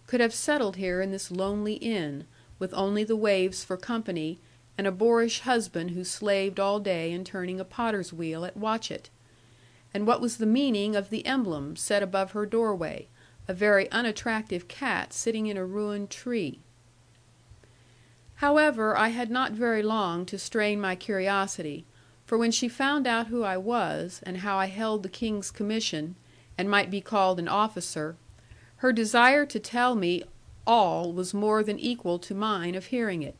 could have settled here in this lonely inn, with only the waves for company, and a boorish husband who slaved all day in turning a potter's wheel at Watchet? And what was the meaning of the emblem set above her doorway, a very unattractive cat sitting in a ruined tree? However, I had not very long to strain my curiosity, for when she found out who I was, and how I held the King's commission, and might be called an officer, her desire to tell me all was more than equal to mine of hearing it.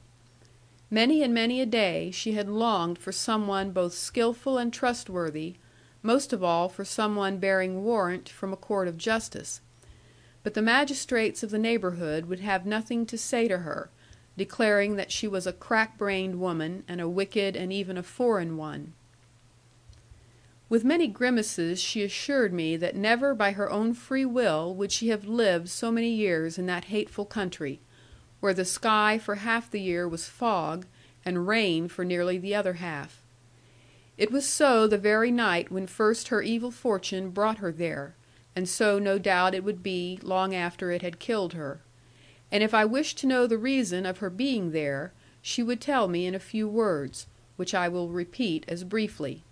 Many and many a day she had longed for some one both skilful and trustworthy, most of all for some one bearing warrant from a court of justice. But the magistrates of the neighbourhood would have nothing to say to her, declaring that she was a crack-brained woman, and a wicked and even a foreign one. With many grimaces she assured me that never by her own free will would she have lived so many years in that hateful country, where the sky for half the year was fog, and rain for nearly the other half. It was so the very night when first her evil fortune brought her there, and so no doubt it would be long after it had killed her. And if I wished to know the reason of her being there, she would tell me in a few words, which I will repeat as briefly.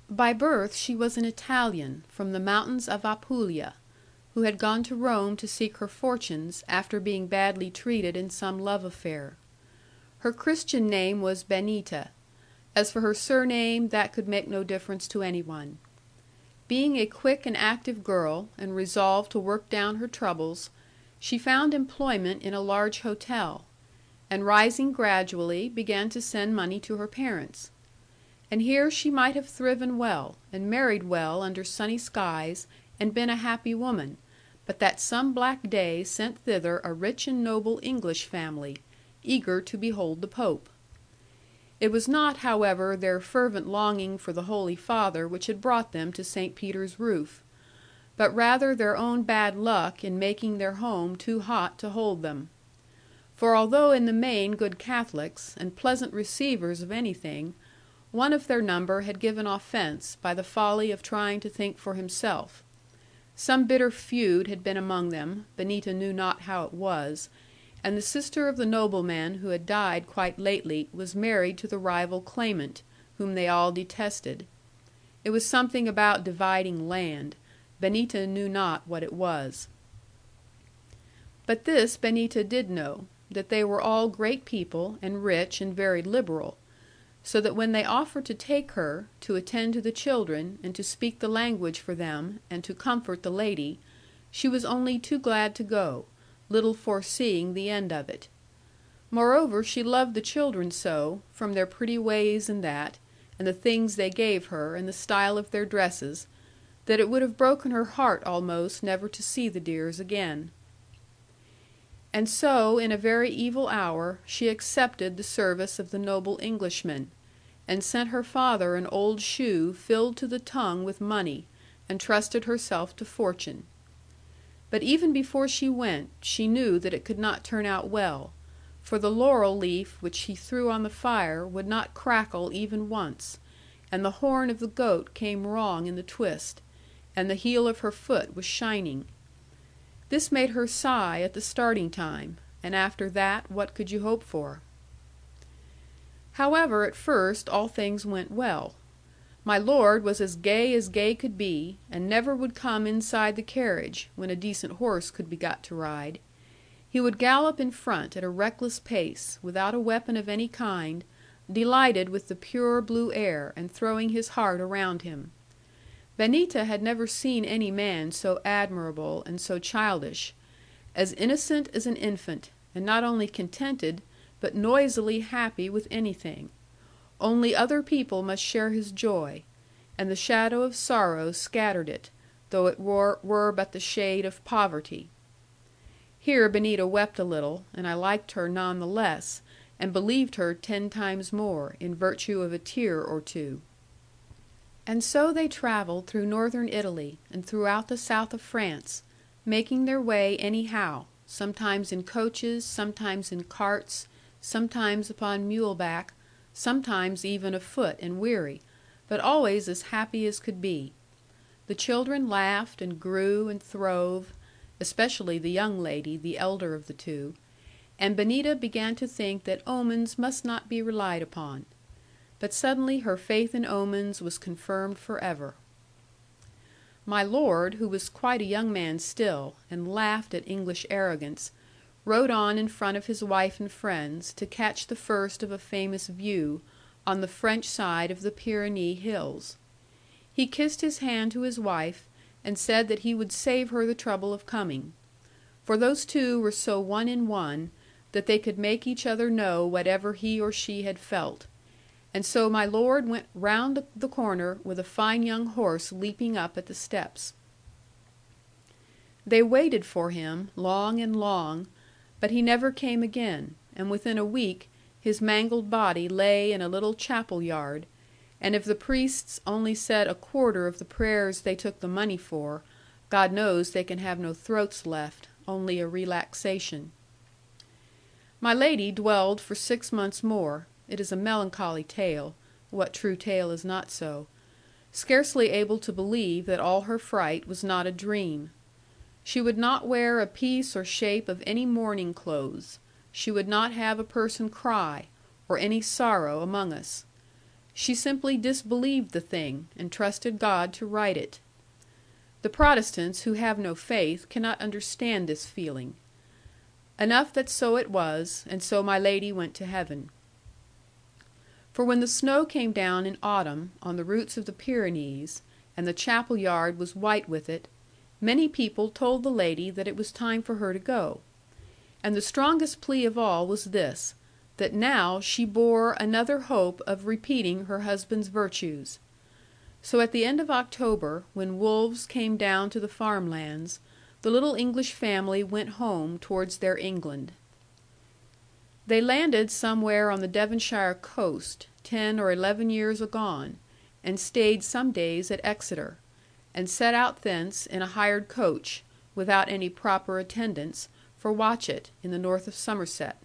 By birth she was an Italian, from the mountains of Apulia, who had gone to Rome to seek her fortunes, after being badly treated in some love affair. Her Christian name was Benita. As for her surname, that could make no difference to any one. Being a quick and active girl, and resolved to work down her troubles, she found employment in a large hotel, and rising gradually, began to send money to her parents. And here she might have thriven well, and married well under sunny skies, and been a happy woman, but that some black day sent thither a rich and noble English family, eager to behold the Pope. It was not, however, their fervent longing for the Holy Father which had brought them to St. Peter's roof, but rather their own bad luck in making their home too hot to hold them. For although in the main good Catholics, and pleasant receivers of anything, one of their number had given offence by the folly of trying to think for himself. Some bitter feud had been among them, Benita knew not how it was, and the sister of the nobleman who had died quite lately was married to the rival claimant, whom they all detested. It was something about dividing land. Benita knew not what it was. But this Benita did know, that they were all great people, and rich, and very liberal; so that when they offered to take her, to attend to the children, and to speak the language for them, and to comfort the lady, she was only too glad to go, little foreseeing the end of it. Moreover, she loved the children so, from their pretty ways and that, and the things they gave her, and the style of their dresses, that it would have broken her heart almost never to see the dears again. And so, in a very evil hour, she accepted the service of the noble Englishman, and sent her father an old shoe filled to the tongue with money, and trusted herself to fortune. But even before she went, she knew that it could not turn out well, for the laurel leaf which she threw on the fire would not crackle even once, and the horn of the goat came wrong in the twist, and the heel of her foot was shining. This made her sigh at the starting time, and after that what could you hope for? However, at first all things went well. My lord was as gay could be, and never would come inside the carriage, when a decent horse could be got to ride. He would gallop in front at a reckless pace, without a weapon of any kind, delighted with the pure blue air, and throwing his heart around him. Benita had never seen any man so admirable and so childish, as innocent as an infant, and not only contented, but noisily happy with anything. Only other people must share his joy, and the shadow of sorrow scattered it, though it were but the shade of poverty. Here Benita wept a little, and I liked her none the less, and believed her 10 times more, in virtue of a tear or two. And so they travelled through northern Italy, and throughout the south of France, making their way anyhow, sometimes in coaches, sometimes in carts, sometimes upon muleback, sometimes even afoot and weary, but always as happy as could be. The children laughed and grew and throve, especially the young lady, the elder of the two, and Benita began to think that omens must not be relied upon. But suddenly her faith in omens was confirmed forever. My lord, who was quite a young man still, and laughed at English arrogance, rode on in front of his wife and friends, to catch the first of a famous view, on the French side of the Pyrenees hills. He kissed his hand to his wife, and said that he would save her the trouble of coming. For those two were so one in one, that they could make each other know whatever he or she had felt. And so my lord went round the corner with a fine young horse leaping up at the steps. They waited for him, long and long, but he never came again, and within a week his mangled body lay in a little chapel yard, and if the priests only said a quarter of the prayers they took the money for, God knows they can have no throats left, only a relaxation. My lady dwelled for 6 months more. It is a melancholy tale, what true tale is not so, scarcely able to believe that all her fright was not a dream. She would not wear a piece or shape of any mourning clothes. She would not have a person cry, or any sorrow among us. She simply disbelieved the thing, and trusted God to right it. The Protestants, who have no faith, cannot understand this feeling. Enough that so it was, and so my lady went to heaven. For when the snow came down in autumn on the roots of the Pyrenees, and the chapel yard was white with it, many people told the lady that it was time for her to go. And the strongest plea of all was this, that now she bore another hope of repeating her husband's virtues. So at the end of October, when wolves came down to the farmlands, the little English family went home towards their England. They landed somewhere on the Devonshire coast, 10 or 11 years agone, and stayed some days at Exeter, and set out thence in a hired coach, without any proper attendance, for Watchet, in the north of Somerset.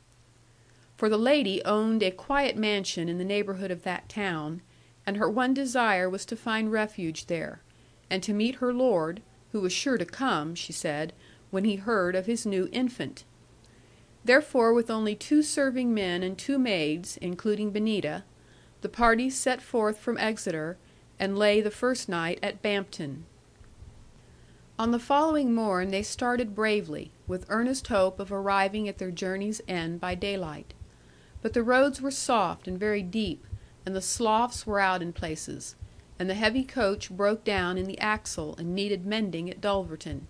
For the lady owned a quiet mansion in the neighbourhood of that town, and her one desire was to find refuge there, and to meet her lord, who was sure to come, she said, when he heard of his new infant. Therefore, with only 2 serving men and 2 maids, including Benita, the party set forth from Exeter, and lay the first night at Bampton. On the following morn they started bravely, with earnest hope of arriving at their journey's end by daylight. But the roads were soft and very deep, and the sloughs were out in places, and the heavy coach broke down in the axle and needed mending at Dulverton.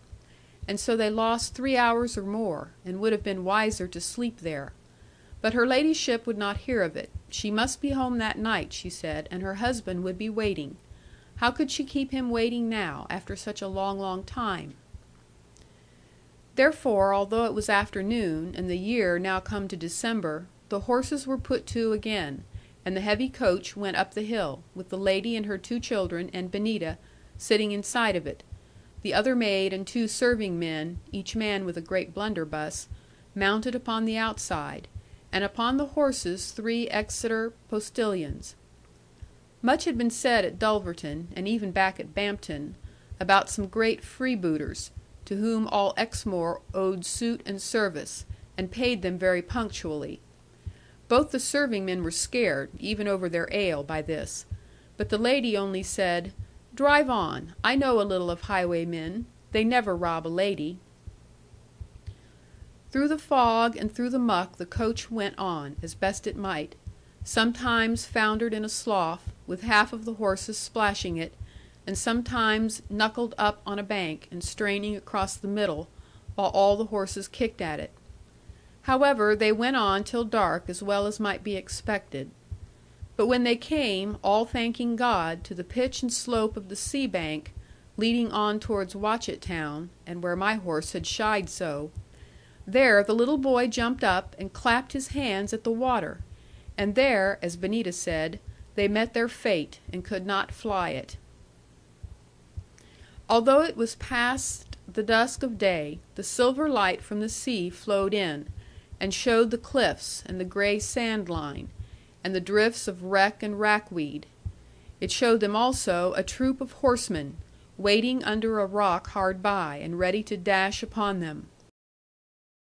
And so they lost 3 hours or more, and would have been wiser to sleep there. But her ladyship would not hear of it. She must be home that night, she said, and her husband would be waiting. How could she keep him waiting now, after such a long, long time? Therefore, although it was afternoon, and the year now come to December, the horses were put to again, and the heavy coach went up the hill, with the lady and her 2 children and Benita sitting inside of it, the other maid and 2 serving men, each man with a great blunderbuss, mounted upon the outside, and upon the horses 3 Exeter postilions. Much had been said at Dulverton, and even back at Bampton, about some great freebooters, to whom all Exmoor owed suit and service, and paid them very punctually. Both the serving men were scared, even over their ale, by this. But the lady only said, "Drive on. I know a little of highwaymen. They never rob a lady." Through the fog and through the muck the coach went on, as best it might. Sometimes foundered in a slough, with half of the horses splashing it, and sometimes knuckled up on a bank, and straining across the middle, while all the horses kicked at it. However, they went on till dark as well as might be expected. But when they came, all thanking God, to the pitch and slope of the sea bank, leading on towards Watchet town, and where my horse had shied so, there the little boy jumped up and clapped his hands at the water, and there, as Benita said, they met their fate, and could not fly it. Although it was past the dusk of day, the silver light from the sea flowed in, and showed the cliffs, and the grey sand line, and the drifts of wreck and rackweed. It showed them also a troop of horsemen, waiting under a rock hard by, and ready to dash upon them.